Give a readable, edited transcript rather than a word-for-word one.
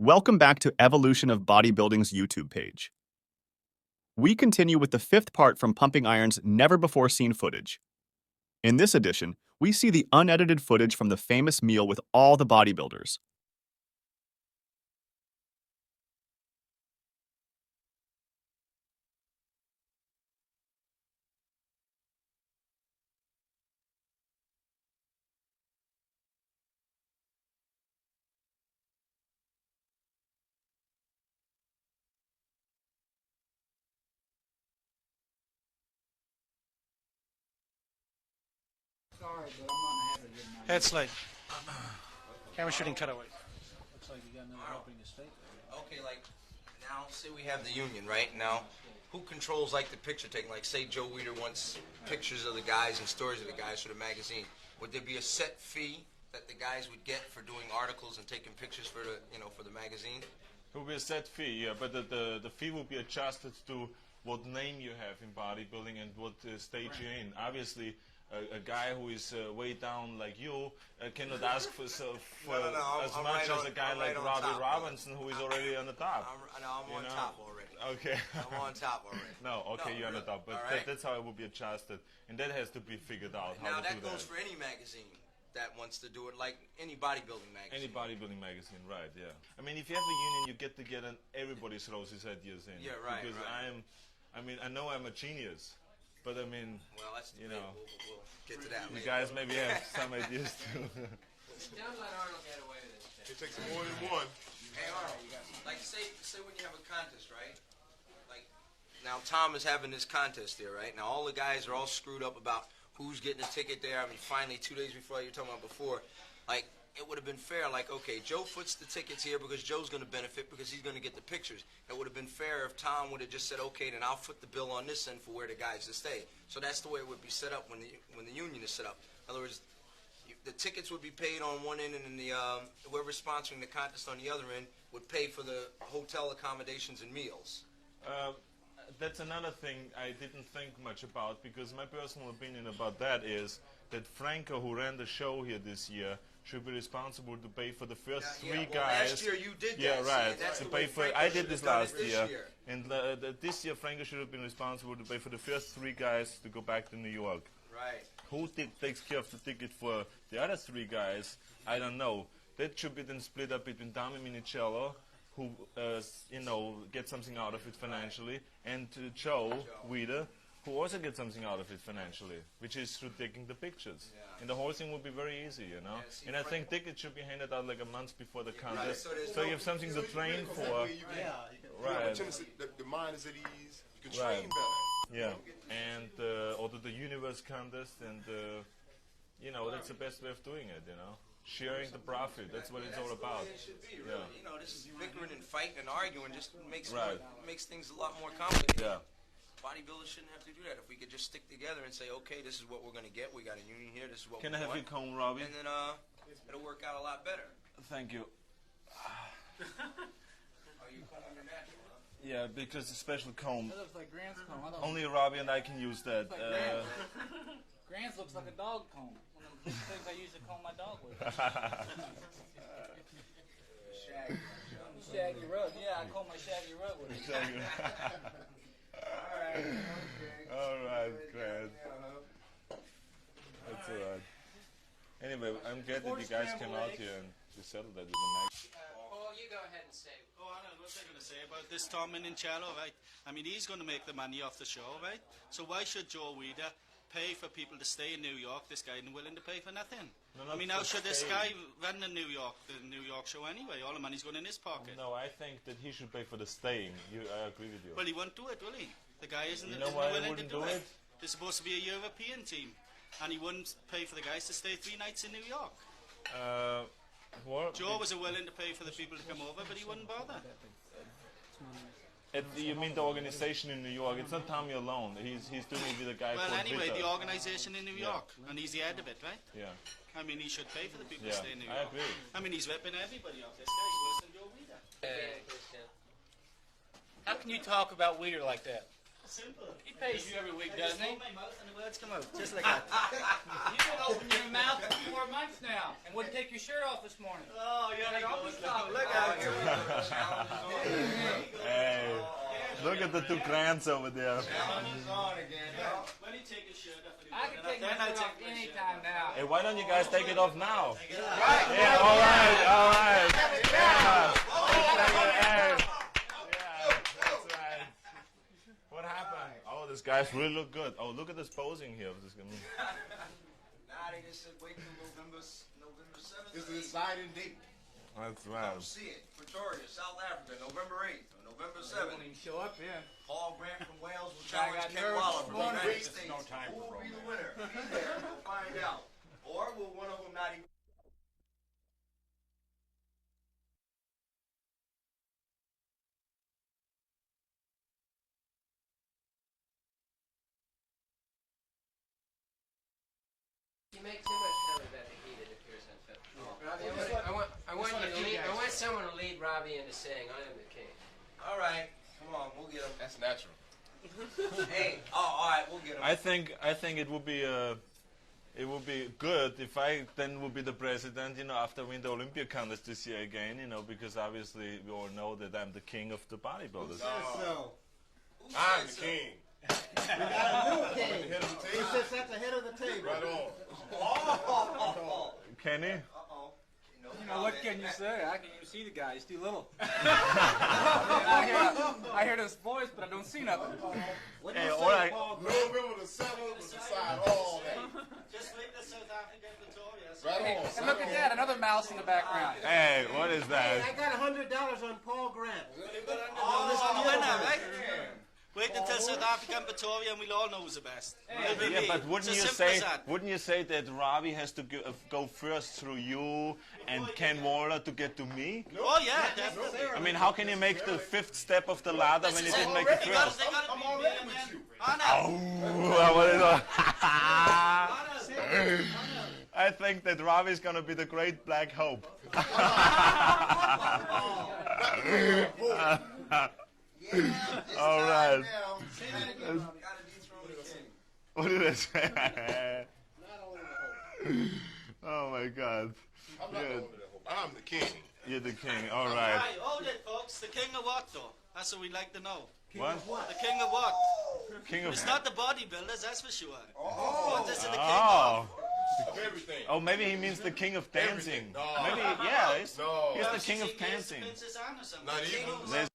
Welcome back to Evolution of Bodybuilding's YouTube page. We continue with the fifth part from Pumping Iron's never-before-seen footage. In this edition, we see the unedited footage from the famous meal with all the bodybuilders. It's like camera shooting cutaway. Looks like you got another helping to steak. Okay, like now, say we have the union, right? Now, who controls like the picture taking? Like, say Joe Weider wants pictures of the guys and stories of the guys for the magazine. Would there be a set fee that the guys would get for doing articles and taking pictures for the, for the magazine? It will be a set fee, yeah, but the fee will be adjusted to what name you have in bodybuilding and what stage you're in. Obviously, a guy who is way down like you cannot ask for as much as a guy like Robbie Robinson, who is already on the top. I'm on top already. Okay. I'm on top already. No, okay, you're on the top, but that's how it will be adjusted, and that has to be figured out. Now how to that do goes for any magazine that wants to do it, like any bodybuilding magazine. Any bodybuilding magazine, right? Yeah. I mean, if you have a union, you get to get and everybody throws his ideas in. Yeah, right. Because I know I'm a genius. But I mean, well, that's we'll get to that. You guys maybe have some ideas too. Don't let Arnold get away with this. It takes more than one. Hey Arnold, like say when you have a contest, right? Like now Tom is having this contest there, right? Now all the guys are all screwed up about who's getting a ticket there. I mean, finally 2 days before, you were talking about before, like it would have been fair, like, okay, Joe puts the tickets here because Joe's going to benefit because he's going to get the pictures. It would have been fair if Tom would have just said, okay, then I'll foot the bill on this end for where the guys to stay. So that's the way it would be set up when the union is set up. In other words, the tickets would be paid on one end, and then the whoever's sponsoring the contest on the other end would pay for the hotel accommodations and meals. That's another thing I didn't think much about, because my personal opinion about that is that Franco, who ran the show here this year, should be responsible to pay for the first three guys. Last year you did that. Yeah, right. See, to pay for. I did this last year, and this year Franco should have been responsible to pay for the first three guys to go back to New York. Right. Who takes care of the ticket for the other three guys? I don't know. That should be then split up between Tommy Minicello, who gets something out of it financially, and Joe Weider, who also gets something out of it financially, which is through taking the pictures. Yeah. And the whole thing will be very easy, Yeah, and I think tickets should be handed out like a month before the contest, Right, so you have something to train for. Right. The mind is at ease. You can Right. train better. Yeah, and or the universe contest, and that's the best way of doing it. Sharing the profit. That's what it's all about. It should be, really. Yeah. This bickering and fighting and arguing just makes Right. makes things a lot more complicated. Yeah. Bodybuilders shouldn't have to do that. If we could just stick together and say, okay, this is what we're going to get. We got a union here. This is what Can we I have want. your comb, Robbie? And then it'll work out a lot better. Thank you. Are you combing your natural, huh? Yeah, because the special comb. That looks like Grant's comb. Only Robbie and I can use that. Grant's looks like a dog comb. One of the things I used to comb my dog with. Shaggy rug. Yeah, I comb my shaggy rug with it. All right, Grant. That's all right. Anyway, I'm glad that you guys came out here and you settled that with the next. Paul, you go ahead and say. Oh, I know what I'm going to say about this Tom Minicello, right? I mean, he's going to make the money off the show, right? So why should Joe Weider pay for people to stay in New York? This guy isn't willing to pay for nothing. No, I mean, how should this guy run the New York show anyway? All the money's going in his pocket. No, I think that he should pay for the staying. I agree with you. Well, he won't do it, will he? The guy isn't, You know isn't why he willing wouldn't to do it? They're supposed to be a European team, and he wouldn't pay for the guys to stay 3 nights in New York. Joe was willing to pay for the people to come over, but he wouldn't bother. You mean the organization in New York? It's not Tommy alone. He's doing it with a guy Well, called anyway, Victor. the organization in New York, and he's the head of it, right? Yeah. I mean, he should pay for the people Yeah, to stay in New York. I agree. I mean, he's ripping everybody off. This guy's worse than Joe Weider. How can you talk about Weider like that? Simple. He pays you every week, I just doesn't he? open my mouth and the words come out, just like that. You've been opening your mouth for 4 months now, and wouldn't take your shirt off this morning. Oh, yeah, Like, he I'll be goes. stopping. Look out. Challenge is on again. Hey, look at the two grands over there. Challenge is on again. When you take your shirt off, I can take my shirt off anytime now. Hey, why don't you guys take it off now? Right. Yeah, all right, all right. Yeah. Hey. Yeah, that's right. What happened? Oh, this guys really look good. Oh, look at this posing here. Nah, they just said wait till November 7th. It's a deciding date. That's right. Come see it. Pretoria, South Africa, November 8th or November 7th. Won't even show up here. Paul Grant from Wales will Guy challenge got Ken nerves Waller this from the morning. United There's States. no time Who for will be the romance. winner? Be there. We'll find out. Or will one of them not even... You make too much time about the heat, it appears unfit. Robbie, I want someone to lead Robbie into saying, I am the king. All right. Come on, we'll get him. That's natural. Hey, all right, we'll get him. I think it would be good if I then would be the president, after I win the Olympia contest this year again, because obviously we all know that I'm the king of the bodybuilders. So, Who I'm said the so? king. King. Head of the He table. sits at the head of the table. Right on. Oh. Kenny? Uh-oh. You know, what can you say? I can even see the guy. He's too little. I hear this voice, but I don't see nothing. What do Hey, you all say, right. Paul Grant? November the 7th will decide all that. Just wait till South Africa and Pretoria. Right on. And look at that, another mouse in the background. Hey, what is Hey, that? I got $100 on Paul Grant. Oh, the winner, right? Wait until South Africa and Pretoria, and we'll all know who's the best. It'll be Yeah, me. but wouldn't It's you as simple say as that. that Robbie has to go first through you and Ken Waller to get to me? Oh yeah, definitely. I mean, how can you make the fifth step of the ladder when you didn't make the They gotta, first? they gotta I'm be already me, with you. I think that Robbie's gonna be the great black hope. All right. Gotta dethrone the king. What did I say? Oh my God. I'm not the Good. owner of the hope. I'm the king. You're the king. All right. Right, hold it, folks. The king of what, though? That's what we'd like to know. What? The king of what? King of. It's not the bodybuilders, that's for sure. Oh. What is it the king Oh. Of everything. Oh, maybe he means the king of dancing. Everything. No. Maybe, yeah. He's No. the of? king of She gives dancing. Princess Anne or something. Not King even. of- There's